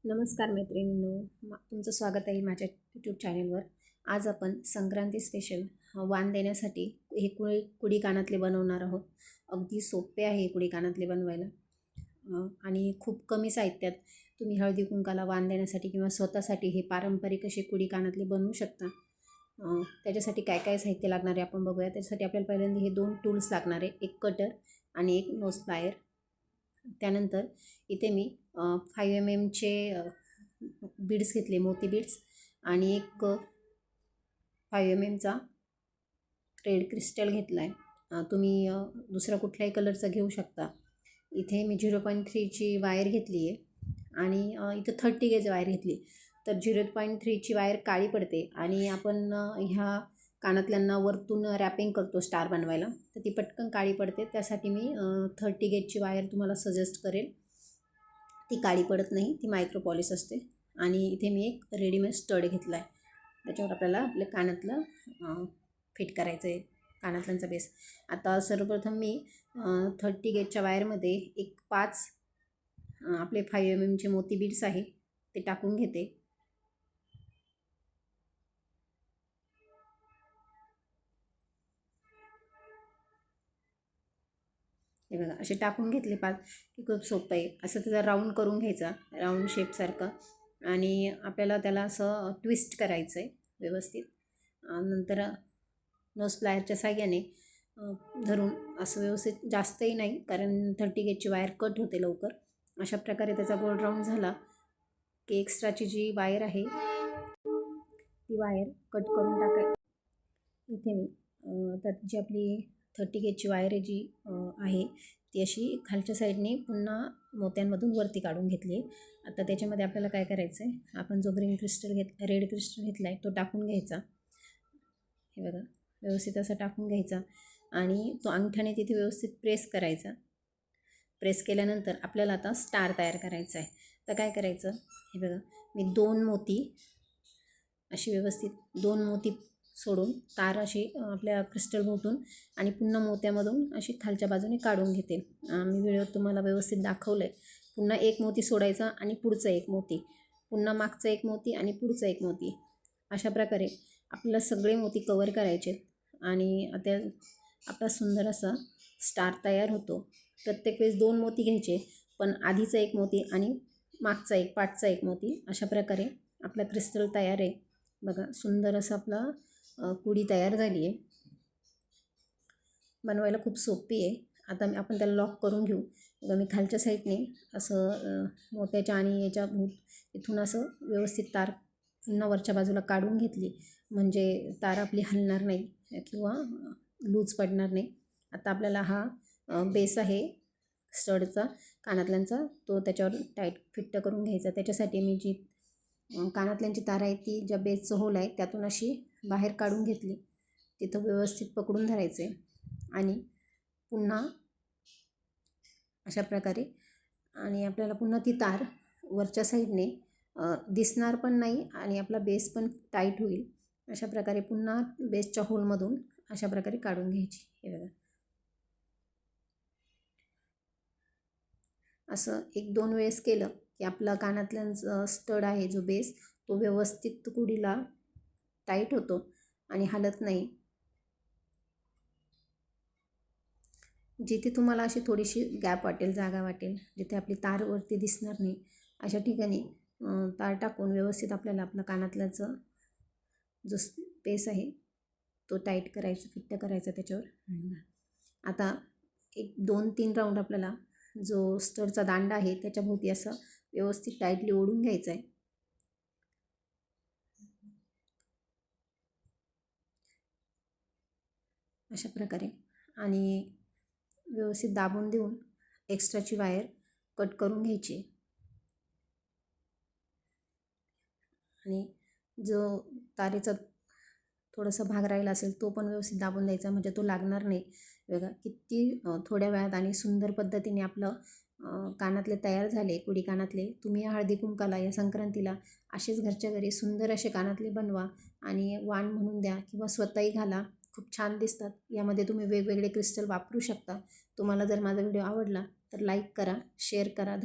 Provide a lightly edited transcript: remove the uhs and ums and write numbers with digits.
नमस्कार मैत्रिणींनो, तुमचं स्वागत आहे माझ्या यूट्यूब चॅनलवर. आज आपण संक्रांती स्पेशल वाण देण्यासाठी हे कुडी कानातले बनवणार आहोत. अगदी सोपे आहे हे कुडी कानातले बनवायला आणि खूप कमी साहित्यात तुम्ही हळदी कुंकाला वाण देण्यासाठी किंवा स्वतःसाठी हे पारंपरिक असे कुडी कानातले बनवू शकता. त्याच्यासाठी काय काय साहित्य लागणार आहे आपण बघूया. त्याच्यासाठी आपल्याला पहिल्यांदा हे 2 टूल्स लागणार आहे, एक कटर आणि एक नोज प्लायर. त्यानंतर इथे मी 5 mmचे बीड्स घेतले, मोती बीड्स, आणि एक 5 mmचा रेड क्रिस्टल घेतला आहे. तुम्ही दुसरा कुठल्याही कलरचा घेऊ शकता. इथे मी 0.3ची वायर घेतली आहे आणि इथं 30 गेज वायर घेतली. तर 0.3ची वायर काळी पडते आणि आपण ह्या कानातल्यांना वरतून रॅपिंग करतो स्टार बनवायला, तर ती पटकन काळी पडते. त्यासाठी मी 30 गेजची वायर तुम्हाला सजेस्ट करेल. ती काळी पडत नाही, ती मायक्रो पॉलिश असते. आणि इथे मी एक रेडीमेड स्टड घेतला आहे, त्याच्यावर आपल्याला आपल्या कानातलं फिट करायचं आहे, कानातल्यांचा बेस. आता सर्वप्रथम मी 30 गेजच्या वायरमध्ये एक 5 आपले 5 mmचे मोती बीड्स आहे ते टाकून घेते. हे बघा, असे टाकून घेतले 5 की खूप सोपं आहे. असं त्याचा राऊंड करून घ्यायचा, राऊंड शेपसारखं, आणि आपल्याला त्याला असं ट्विस्ट करायचं आहे व्यवस्थित. नंतर नोज प्लायरच्या साहाय्याने धरून असं व्यवस्थित, जास्तही नाही कारण 30 गेजची वायर कट होते लवकर. अशा प्रकारे त्याचा गोल राऊंड झाला की एक्स्ट्राची जी वायर आहे ती वायर कट करून टाकायची. इथे मी तर जी आपली 30 गेजची वायर आहे जी आहे ती अशी खालच्या साईडने पुन्हा मोत्यांमधून वरती काढून घेतली. आता त्याच्यामध्ये आपल्याला काय करायचं आहे, आपण जो रेड क्रिस्टल घेतला आहे तो टाकून घ्यायचा. हे बघा, व्यवस्थित असा टाकून घ्यायचा आणि तो अंगठ्याने तिथे व्यवस्थित प्रेस करायचा. प्रेस केल्यानंतर आपल्याला आता स्टार तयार करायचा आहे. तर काय करायचं, हे बघा, मी 2 मोती अशी व्यवस्थित 2 मोती सोडून तार अशी आपल्या क्रिस्टल भोवतून आणि पुन्हा मोत्यामधून अशी खालच्या बाजूने काढून घेते. मी व्हिडिओत तुम्हाला व्यवस्थित दाखवलं आहे. पुन्हा एक मोती सोडायचा आणि पुढचा एक मोती, पुन्हा मागचा एक मोती आणि पुढचा एक मोती. अशा प्रकारे आपल्याला सगळे मोती कवर करायचे आणि आता आपला सुंदर असा स्टार तयार होतो. प्रत्येक वेळेस 2 मोती घ्यायचे, पण आधीचा एक मोती आणि मागचा एक, पाठचा एक मोती. अशा प्रकारे आपला क्रिस्टल तयार आहे. बघा, सुंदर असं आपला कुडी तयार झाली आहे. बनवायला खूप सोपी आहे. आता आपण त्याला लॉक करून घेऊ. मी खालच्या साईडने असं मोत्याच्या आणि याच्या इथून असं व्यवस्थित तार पुन्हा वरच्या बाजूला काढून घेतली, म्हणजे तार आपली हलणार नाही किंवा लूज पडणार नाही. आता आपल्याला हा बेस आहे स्टडचा कानातल्यांचा, तो त्याच्यावर टाईट फिट्ट करून घ्यायचा. त्याच्यासाठी मी जी कानातल्यांची तार आहे ती ज्या बेसचं होल आहे त्यातून अशी बाहेर काढून घेतली. तिथं व्यवस्थित पकडून धरायचे आणि पुन्हा अशा प्रकारे, आणि आपल्याला पुन्हा ती तार वरच्या साईडने दिसणार पण नाही आणि आपला बेस पण टाईट होईल. अशा प्रकारे पुन्हा बेसच्या होलमधून अशा प्रकारे काढून घ्यायची. हे बघा, असं 1-2 वेळेस केलं की आपला कानातल्यांचा स्टड आहे जो बेस, तो व्यवस्थित कुडीला टाईट होतो आणि हलत नाही. जिथे तुम्हाला अशी थोडीशी गॅप वाटेल, जागा वाटेल, जिथे आपली तार वरती दिसणार नाही, अशा ठिकाणी तार टाकून व्यवस्थित आपल्याला आपला कानातल्याचा जो बेस आहे तो टाईट करायचा, फिट्ट करायचा त्याच्यावर. आता एक 2-3 राऊंड आपल्याला जो स्टडचा दांडा आहे त्याच्याभोवती असं व्यवस्थित टाईटली ओढून घ्यायचं आहे. अशा प्रकारे, आणि व्यवस्थित दाबून देऊन एक्स्ट्राची वायर कट करून घ्यायची. आणि जो तारेचा थोडासा भाग राहिला असेल तो पण व्यवस्थित दाबून द्यायचा, म्हणजे तो लागणार नाही. बघा, किती थोड्या वेळात आणि सुंदर पद्धतीने आपलं कानातले तयार झाले, कुडी कानातले. तुम्ही या हळदी कुंकाला, या संक्रांतीला असेच घरच्या घरी सुंदर असे कानातले बनवा आणि वाण म्हणून द्या किंवा स्वतःही घाला. खूप छान दिसतात. यामध्ये तुम्ही वेगवेगळे क्रिस्टल वापरू शकता. तुम्हाला जर माझा व्हिडिओ आवडला तर लाईक करा, शेअर करा.